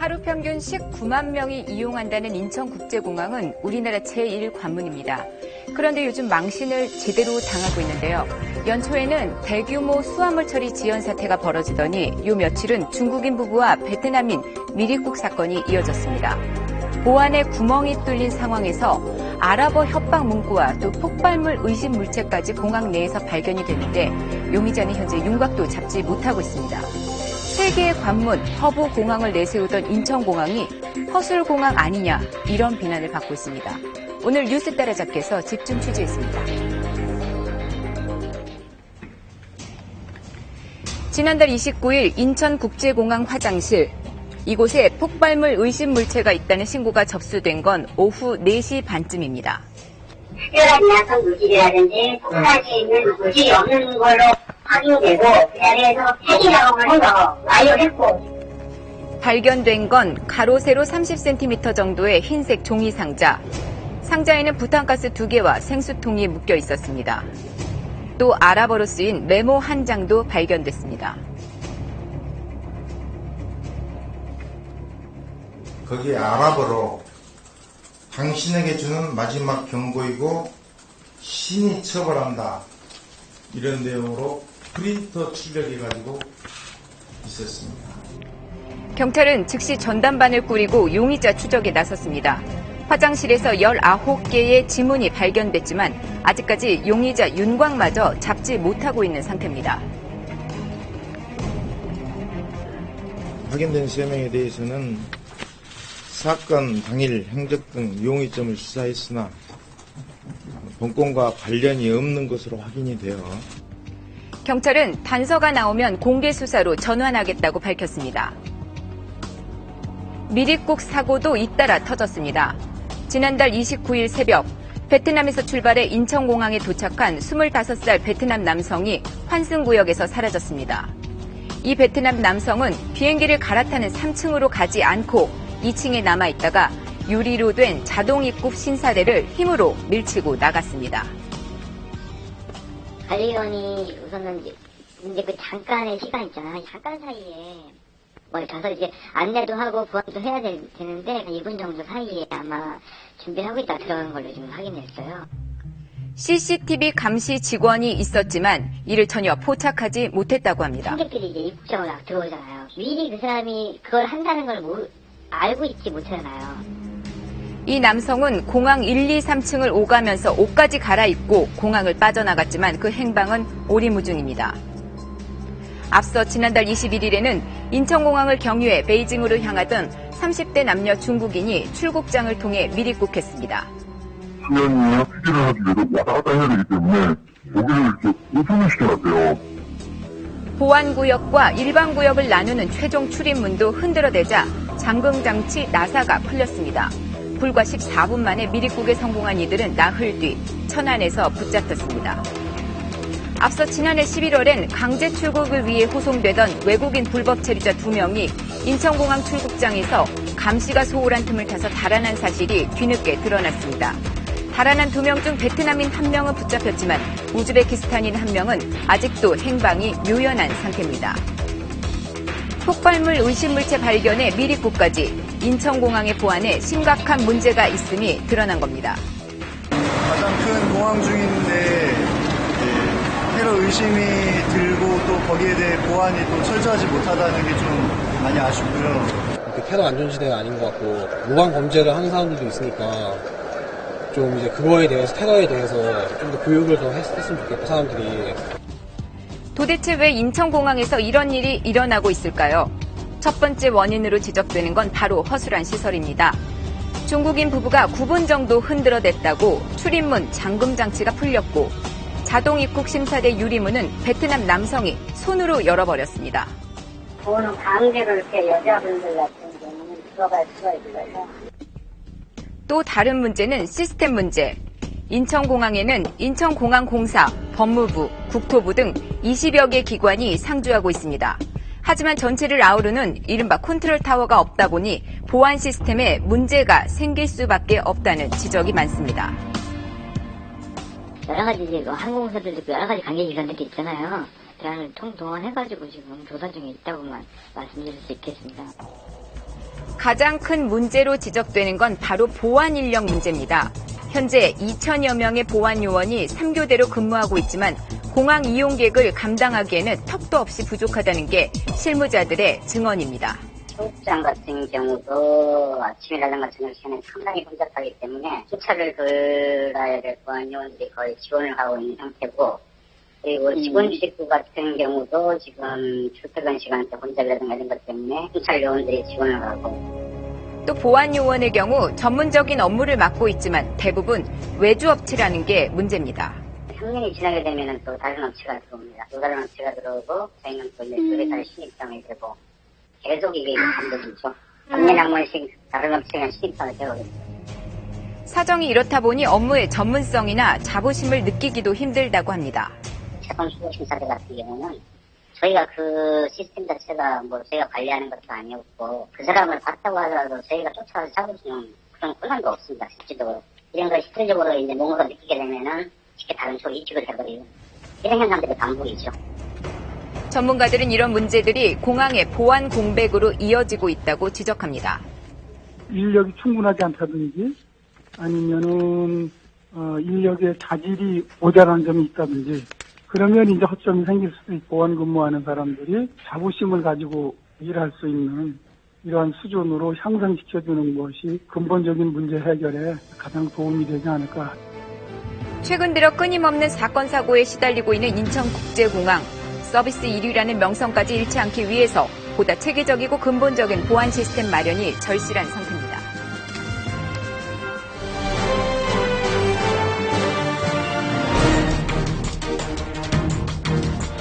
하루 평균 19만 명이 이용한다는 인천국제공항은 우리나라 제1관문입니다. 그런데 요즘 망신을 제대로 당하고 있는데요. 연초에는 대규모 수화물 처리 지연 사태가 벌어지더니 요 며칠은 중국인 부부와 베트남인 미리국 사건이 이어졌습니다. 보안에 구멍이 뚫린 상황에서 아랍어 협박 문구와 또 폭발물 의심 물체까지 공항 내에서 발견이 됐는데 용의자는 현재 윤곽도 잡지 못하고 있습니다. 세계의 관문, 허브공항을 내세우던 인천공항이 허술공항 아니냐 이런 비난을 받고 있습니다. 오늘 뉴스 따라잡기에서 집중 취재했습니다. 지난달 29일 인천국제공항 화장실. 이곳에 폭발물 의심 물체가 있다는 신고가 접수된 건 오후 4시 반쯤입니다. 특별한 미약한 물질이라든지 폭발할 수 있는 물질이 없는 걸로 확인되고 그 자리에서 폐기 작업을 해서 완료했고 발견된 건 가로 세로 30cm 정도의 흰색 종이 상자. 상자에는 부탄가스 2개와 생수통이 묶여 있었습니다. 또 아랍어로 쓰인 메모 한 장도 발견됐습니다. 거기에 아랍어로 당신에게 주는 마지막 경고이고 신이 처벌한다 이런 내용으로 프린터 출력해가지고 있었습니다. 경찰은 즉시 전담반을 꾸리고 용의자 추적에 나섰습니다. 화장실에서 19개의 지문이 발견됐지만 아직까지 용의자 윤곽마저 잡지 못하고 있는 상태입니다. 확인된 3명에 대해서는 사건 당일 행적 등 용의점을 수사했으나 본건과 관련이 없는 것으로 확인이 되어 경찰은 단서가 나오면 공개 수사로 전환하겠다고 밝혔습니다. 미리국 사고도 잇따라 터졌습니다. 지난달 29일 새벽 베트남에서 출발해 인천공항에 도착한 25살 베트남 남성이 환승구역에서 사라졌습니다. 이 베트남 남성은 비행기를 갈아타는 3층으로 가지 않고 2층에 남아있다가 유리로 된 자동 입국 신사대를 힘으로 밀치고 나갔습니다. 관리원이 우선은 이제 그 잠깐의 시간 있잖아요. 잠깐 사이에 가서 이제 안내도 하고 보안도 해야 되는데 2분 정도 사이에 아마 준비를 하고 있다 들어간 걸로 지금 확인했어요. CCTV 감시 직원이 있었지만 이를 전혀 포착하지 못했다고 합니다. 승객들이 이제 입국장으로 들어오잖아요. 미리 그 사람이 그걸 한다는 걸 알고 있지 못하잖아요. 이 남성은 공항 1, 2, 3층을 오가면서 옷까지 갈아입고 공항을 빠져나갔지만 그 행방은 오리무중입니다. 앞서 지난달 21일에는 인천공항을 경유해 베이징으로 향하던 30대 남녀 중국인이 출국장을 통해 미리국했습니다. 수면이나 휴지를 하기에도 왔다 갔다 해야 되기 때문에 여기를 이렇게 오픈을 시켜놨대요. 보안구역과 일반구역을 나누는 최종 출입문도 흔들어대자 잠금장치 나사가 풀렸습니다. 불과 14분 만에 미리국에 성공한 이들은 나흘 뒤 천안에서 붙잡혔습니다. 앞서 지난해 11월엔 강제 출국을 위해 호송되던 외국인 불법 체류자 2명이 인천공항 출국장에서 감시가 소홀한 틈을 타서 달아난 사실이 뒤늦게 드러났습니다. 달아난 2명 중 베트남인 1명은 붙잡혔지만 우즈베키스탄인 1명은 아직도 행방이 묘연한 상태입니다. 폭발물 의심물체 발견에 미리국까지 인천공항의 보안에 심각한 문제가 있음이 드러난 겁니다. 가장 큰 공항 중인데 테러 의심이 들고 또 거기에 대해 보안이 또 철저하지 못하다는 게 좀 많이 아쉽고요. 테러 안전지대가 아닌 것 같고 무관 범죄를 하는 사람들도 있으니까 좀 이제 그거에 대해서 테러에 대해서 좀 더 교육을 더 했으면 좋겠고 사람들이. 도대체 왜 인천공항에서 이런 일이 일어나고 있을까요? 첫 번째 원인으로 지적되는 건 바로 허술한 시설입니다. 중국인 부부가 9분 정도 흔들어댔다고 출입문 잠금 장치가 풀렸고 자동 입국 심사대 유리문은 베트남 남성이 손으로 열어버렸습니다. 그거는 강제로 이렇게 여자분들 같은 경우는 들어갈 수가 있어요. 또 다른 문제는 시스템 문제. 인천공항에는 인천공항공사, 법무부, 국토부 등 20여 개 기관이 상주하고 있습니다. 하지만 전체를 아우르는 이른바 컨트롤타워가 없다 보니 보안 시스템에 문제가 생길 수밖에 없다는 지적이 많습니다. 여러 가지 이제 항공사들도 여러 가지 관계기관들이 있잖아요. 대안을 통동원해가지고 지금 조사 중에 있다고만 말씀드릴 수 있겠습니다. 가장 큰 문제로 지적되는 건 바로 보안 인력 문제입니다. 현재 2천여 명의 보안 요원이 3교대로 근무하고 있지만 공항 이용객을 감당하기에는 턱도 없이 부족하다는 게 실무자들의 증언입니다. 출장 같은 경우도 아침이라든가 저녁 시간에 상당히 혼잡하기 때문에 주차를 돌아야 될 보안 요원들이 거의 지원을 하고 있는 상태고, 그리고 직원 출입구 같은 경우도 지금 출퇴근 시간대 혼잡이라든가 이런 것 때문에 순찰 요원들이 지원을 하고. 또 보안 요원의 경우 전문적인 업무를 맡고 있지만 대부분 외주업체라는 게 문제입니다. 3년이 지나게 되면은 또 다른 업체가 들어옵니다. 또 다른 업체가 들어오고 저희는 또 이제 그게 신입장이 되고 계속 이게 반복이죠. 3년에 한 번씩 다른 업체가 신입장을 되거든요. 사정이 이렇다 보니 업무의 전문성이나 자부심을 느끼기도 힘들다고 합니다. 최종 수고 심사대 같은 경우는 저희가 그 시스템 자체가 뭐 저희가 관리하는 것도 아니었고 그 사람을 봤다고 하더라도 저희가 쫓아가서 잡으시는 그런 권한도 없습니다. 실질적으로. 이런 걸 실질적으로 이제 몸으로 느끼게 되면은 쉽게 다른 쪽으로 이직을 해버리는 이런 현상들이 반복이죠. 전문가들은 이런 문제들이 공항의 보안 공백으로 이어지고 있다고 지적합니다. 인력이 충분하지 않다든지 아니면은 인력의 자질이 모자란 점이 있다든지 그러면 이제 허점이 생길 수도 있고 보안 근무하는 사람들이 자부심을 가지고 일할 수 있는 이러한 수준으로 향상시켜주는 것이 근본적인 문제 해결에 가장 도움이 되지 않을까. 최근 들어 끊임없는 사건 사고에 시달리고 있는 인천국제공항. 서비스 1위라는 명성까지 잃지 않기 위해서 보다 체계적이고 근본적인 보안 시스템 마련이 절실한 상태입니다.